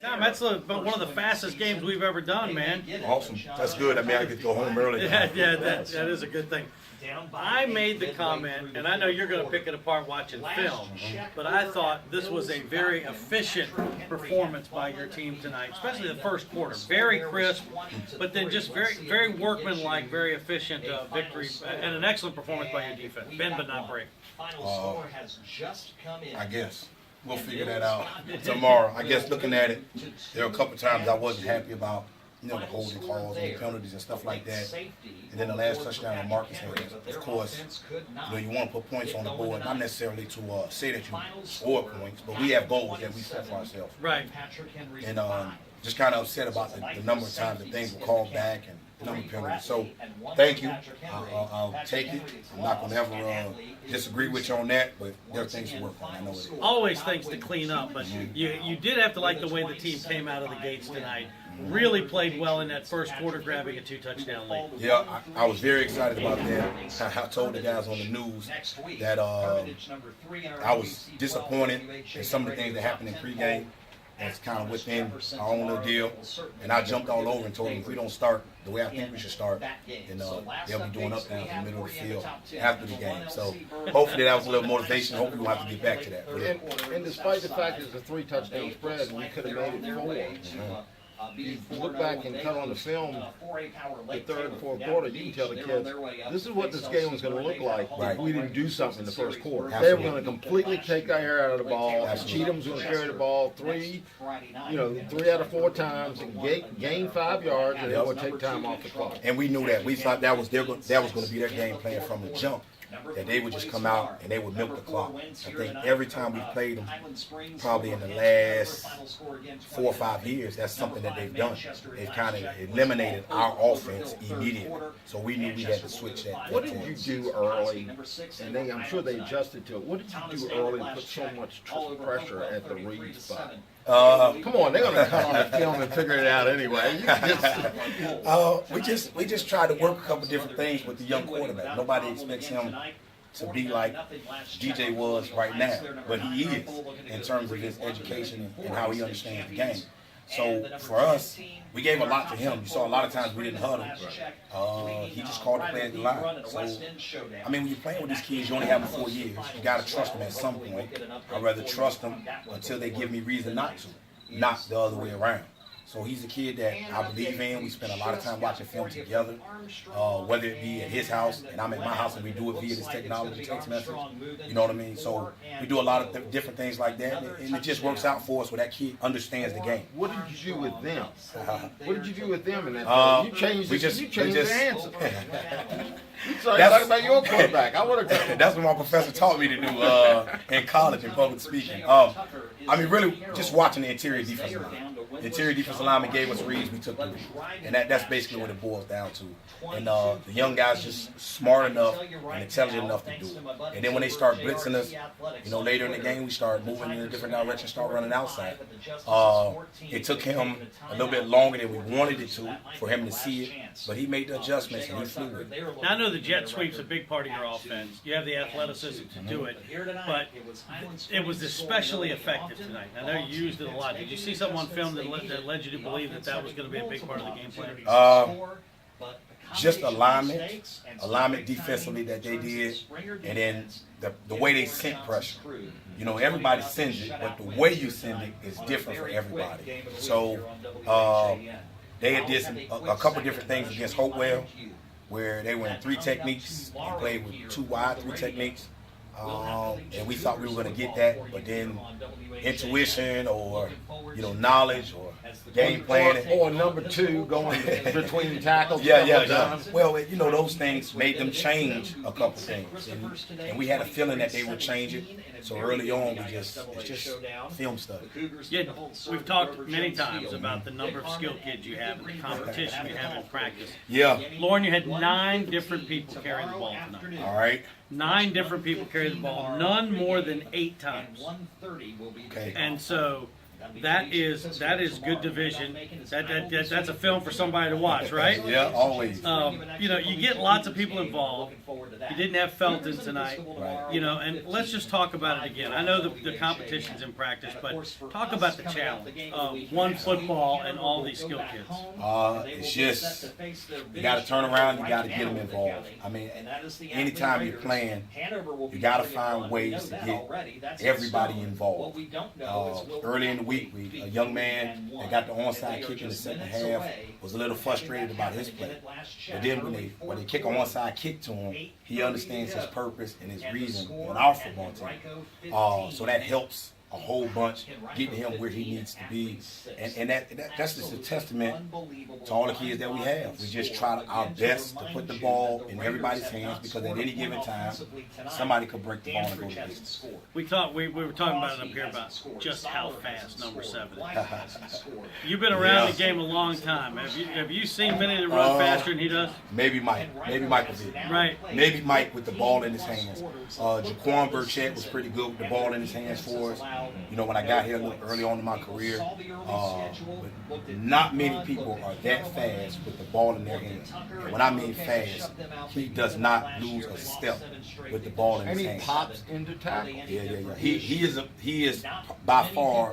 Tom, that's one of the fastest games we've ever done, man. Awesome. That's good. I mean, I get to go home early. Yeah, that is a good thing. I made the comment, and I know you're going to pick it apart watching film, but I thought this was a very efficient performance by your team tonight, especially the first quarter. Very crisp, but then just very workmanlike, very efficient victory, and an excellent performance by your defense. Bend but not break. I guess. We'll figure that out tomorrow. I guess looking at it, there are a couple times I wasn't happy about, the holding calls and the penalties and stuff like that. And then the last touchdown that Marcus had, of course, you want to put points on the board, not necessarily to say that you score points, but we have goals that we set for ourselves. Right. And just kind of upset about the number of times that things were called back and the number of penalties. So thank you. I'll take it. I'm not going to ever disagree with you on that, but there are things to work on. I know it is. Always things to clean up, but you did have to like the way the team came out of the gates tonight. Really played well in that first quarter, grabbing a 2-touchdown lead. Yeah, I was very excited about that. I told the guys on the news that I was disappointed in some of the things that happened in pregame. That's kind of within our own little deal. And I jumped all over and told them if we don't start the way I think we should start, then they'll be doing up downs in the middle of the field after the game. So hopefully that was a little motivation. Hopefully we'll have to get back to that. And despite the fact it's a 3-touchdown spread, and we could have made it 4. You look back and cut on the film, the third and fourth quarter, you can tell the kids, this is what this game was going to look like if we didn't do something in the first quarter. They were going to completely take their hair out of the ball. Cheatham's going to carry the ball 3 out of 4 times and gain 5 yards, and it would take time off the clock. And we knew that. We thought that was going to be their game plan from the jump. That they would just come out and they would milk the clock. I think every time we've played them, probably in the last 4 or 5 years, that's something that they've done. They've kind of eliminated our offense immediately. So we knew we had to switch that. What did you do early? And I'm sure they adjusted to it. What did you do early to put so much pressure at the read spot? Come on, they're gonna cut on the film and figure it out anyway. We just tried to work a couple different things with the young quarterback. Nobody expects him to be like DJ was right now, but he is in terms of his education and how he understands the game. So for us, we gave a lot to him. You saw a lot of times we didn't huddle. He just called the play at the line. So, I mean, when you're playing with these kids, you only have them 4 years. You got to trust them at some point. I'd rather trust them until they give me reason not to, not the other way around. So he's a kid that I believe in. We spend a lot of time watching film together, whether it be at his house and I'm at my house and we do it via this technology, text message. You know what I mean? So we do a lot of different things like that, and it just works out for us where that kid understands the game. What did you do with them? What did you do with them in that? You changed the answer. You talking about your quarterback. I would have. That's what my professor taught me to do in college in public speaking. I mean, really, just watching the interior defense line. The interior defensive lineman gave us reads, we took the read. And that's basically what it boils down to. And the young guys just smart enough and intelligent enough to do it. And then when they start blitzing us, later in the game, we start moving in a different direction, start running outside. It took him a little bit longer than we wanted it to for him to see it, but he made the adjustments and he flew with it. Now, I know the jet sweep's a big part of your offense. You have the athleticism to do it, but it was especially effective tonight. I know you used it a lot. Did you see something on film that led you to believe that was going to be a big part of the game plan? Just alignment defensively that they did, and then the way they sent pressure. Everybody sends it, but the way you send it is different for everybody. So they had did a couple different things against Hopewell, where they went 3 techniques and played with 2 wide, 3 techniques. And we thought we were going to get that, but then intuition or knowledge or game planning or number 2 going between tackles. Yeah. Well, those things made them change a couple things, and we had a feeling that they would change it. So early on, it's just film stuff. Yeah, we've talked many times about the number of skilled kids you have and the competition you have in practice. Yeah. Loren, you had 9 different people carrying the ball tonight. All right. 9 different people carry the ball, none more than 8 times. Okay. And so That is good division. That's a film for somebody to watch, right? Yeah, always. You know, you get lots of people involved. You didn't have Felton tonight. Right. You know, and let's just talk about it again. I know the competition's in practice, but talk about the challenge of one football and all these skill kids. It's just, you got to turn around, you got to get them involved. I mean, anytime you're playing, you got to find ways to get everybody involved. Early in the week, a young man that got the onside kick in the second half was a little frustrated about his play. But then when they kick an onside kick to him, he understands his purpose and his reason on our football team. So that helps a whole bunch, getting him where he needs to be. And that's just a testament to all the kids that we have. We just try our best to put the ball in everybody's hands, because at any given time, somebody could break the ball and go to business. We were talking about it up here about just how fast number 7 is. You've been around the game a long time. Have you seen many that run faster than he does? Maybe Mike. Maybe Mike will be. Right. Maybe Mike with the ball in his hands. Jaquan Burchett was pretty good with the ball in his hands for us. You know, when I got here a little early on in my career, but not many people are that fast with the ball in their hands. And when I mean fast, he does not lose a step with the ball in his And hands. he pops into tackle. Yeah. He is by far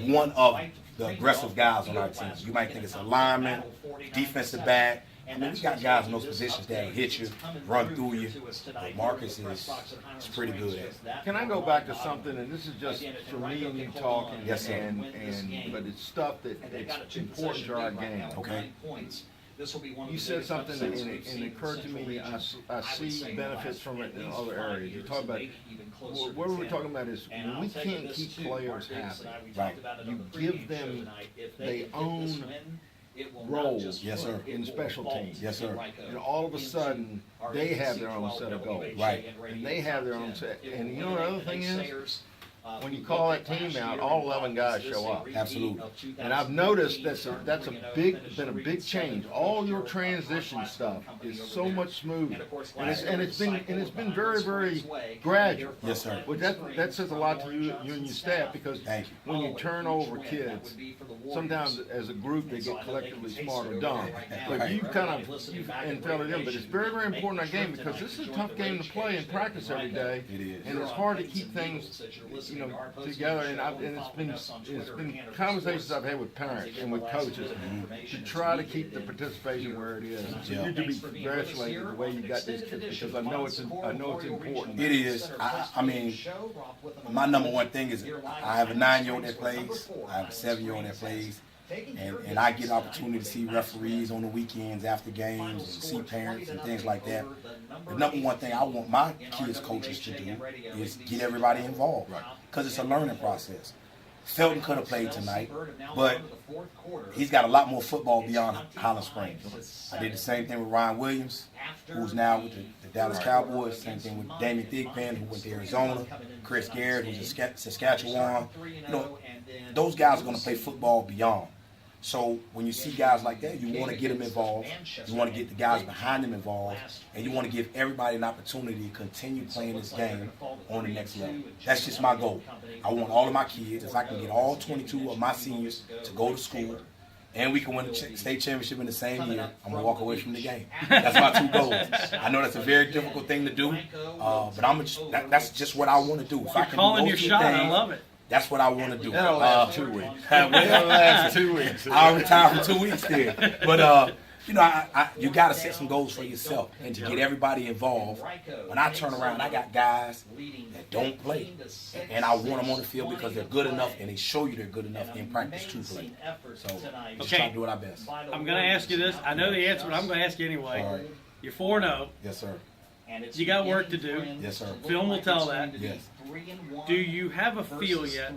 one of the aggressive guys on our team. You might think it's a lineman, defensive back. I mean, we got guys in those positions that will hit you, run through you. But Marcus is pretty good at it. Can I go back to something, and this is just for me and you talking, Yes, sir. but it's stuff it's important to our game. Okay. You said something, and it occurred to me, I see benefits from it in other areas. You talk about, what we're talking about is when we can't keep players happy, Right. you give them, they own roles, Yes, sir. in special teams. Yes, sir. And all of a sudden, they have their own set of goals. Right. And they have their own set. And you know what the other thing is? When you call that team out, all 11 guys show up. Absolutely. And I've noticed that's been a big change. All your transition stuff is so much smoother, and it's been very, very gradual. Yes, sir. But that says a lot to you and your staff, because Thank you. when you turn over kids, sometimes as a group they get collectively smart or dumb. But you kind of and tell them, but it's very, very important in our game, because this is a tough game to play and practice every day. It is. And it's hard to keep things, together, and it's been conversations I've had with parents and with coaches to try to keep the participation where it is. So you to be congratulated the way you got these kids, because I know it's important. It is. I mean, my number one thing is I have a 9-year-old that plays. I have a 7-year-old that plays. And I get opportunity to see referees on the weekends after games and see parents and things like that. The number one thing I want my kids' coaches to do is get everybody involved, because it's a learning process. Felton could have played tonight, but he's got a lot more football beyond Highland Springs. I did the same thing with Ryan Williams, who's now with the Dallas Cowboys. Same thing with Damian Thigpen, who went to Arizona. Chris Garrett, who's in Saskatchewan. You know, those guys are going to play football beyond. So when you see guys like that, you want to get them involved. You want to get the guys behind them involved, and you want to give everybody an opportunity to continue playing this game on the next level. That's just my goal. I want all of my kids, if I can get all 22 of my seniors to go to school, and we can win the state championship in the same year, I'm going to walk away from the game. That's my 2 goals. I know that's a very difficult thing to do, but that's just what I want to do. If I can Calling do your those 2 shot, things, I love it. that's what I want to do. That'll last 2 weeks. That'll last 2 weeks. I'll retire for 2 weeks then. But you know, you got to set some goals for yourself and to get everybody involved. When I turn around, I got guys that don't play, and I want them on the field because they're good enough, and they show you they're good enough in practice to play. So just try to do our best. I'm going to ask you this. I know the answer, but I'm going to ask you anyway. All right. You're 4-0. Yes, sir. You got work to do. Yes, sir. Film will tell that. Yes. Do you have a feel yet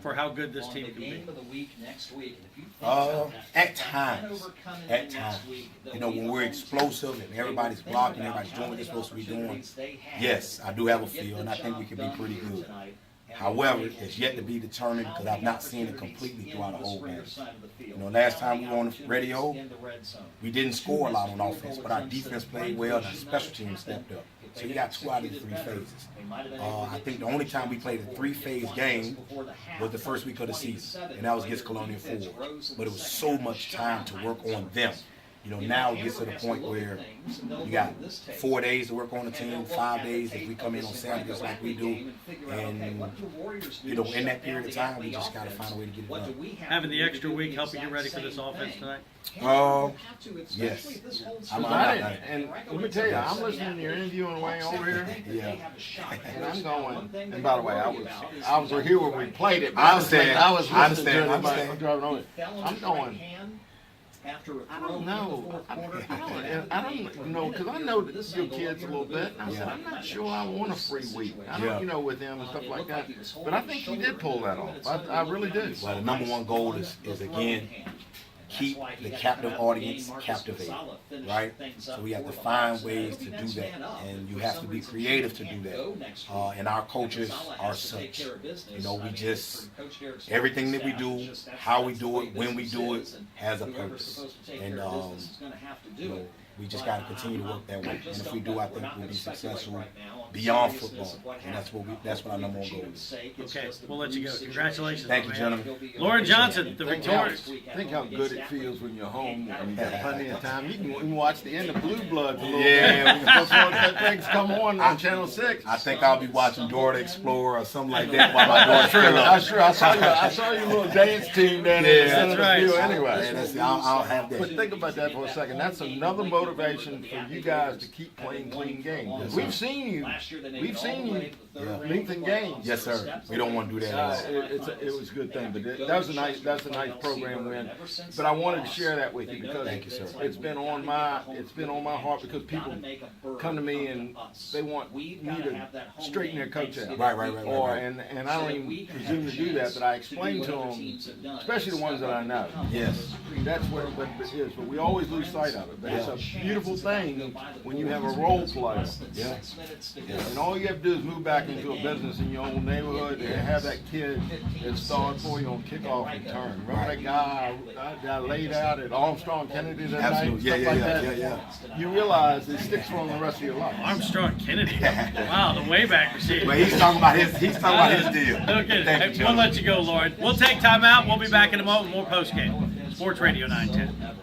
for how good this team can be? At times. You know, when we're explosive and everybody's blocking, everybody's doing what they're supposed to be doing, yes, I do have a feel, and I think we can be pretty good. However, it's yet to be determined because I've not seen it completely throughout the whole game. You know, last time we were on the radio, we didn't score a lot on offense, but our defense played well and our special teams stepped up. So you got 2 out of the 3 phases. I think the only time we played a 3-phase game was the first week of the season, and that was against Colonial Ford. But it was so much time to work on them. You know, now it gets to the point where you got 4 days to work on the team, 5 days if we come in on Saturdays like we do. And, you know, in that period of time, we just got to find a way to get it done. Having the extra week helping you ready for this offense tonight? Yes. And let me tell you, I'm listening to your interview on the way over here. Yeah. And I'm going. And by the way, I was here when we played it. But I understand. I was listening I to it. understand. I'm driving over it. I'm going. I don't know. I don't know, because I know your kids a little bit. And I said, I'm not sure I want a free week. I don't, you know, with them and stuff like that. But I think you did pull that off. I really do. Well, the number one goal is again, keep the captive audience captivated, right? So we have to find ways to do that, and you have to be creative to do that. And our coaches are such. You know, we just, everything that we do, how we do it, when we do it, has a purpose. And, you know, we just got to continue to work that way. And if we do, I think we'll be successful beyond football. And that's what our number one goal is. Okay, we'll let you go. Congratulations. Thank you, man. gentlemen. Loren Johnson, the victorious. Think how good it feels when you're home and you got plenty of time. You can even watch the end of Blue Bloods a little bit. Yeah. Before that things come on Channel 6. I think I'll be watching Dora the Explorer or something like that while my daughter's still up. I saw your little dance team down there in the center of the field anyway. I'll have that. But think about that for a second. That's another motivation for you guys to keep playing clean games. We've seen you lengthen games. Yes, sir. We don't want to do that at all. It was a good thing, but that's a nice program win. But I wanted to share that with you because Thank you, sir. it's been on my heart because people come to me and they want me to straighten their coach out. Right. And I don't even presume to do that, but I explain to them, especially the ones that I know. Yes. That's what it is, but we always lose sight of it. But it's a beautiful thing when you have a role player. Yeah. And all you have to do is move back into a business in your own neighborhood and have that kid that started for you on kickoff return. Remember that guy that laid out at Armstrong Kennedy that Absolutely. night? Stuff like that. You realize it sticks for him the rest of your life. Armstrong Kennedy. Wow, the way back receiver. But he's talking about his deal. Okay, Thank you, we'll let you go, Loren. We'll take time out. We'll be back in a moment with more postgame. Sports Radio 910.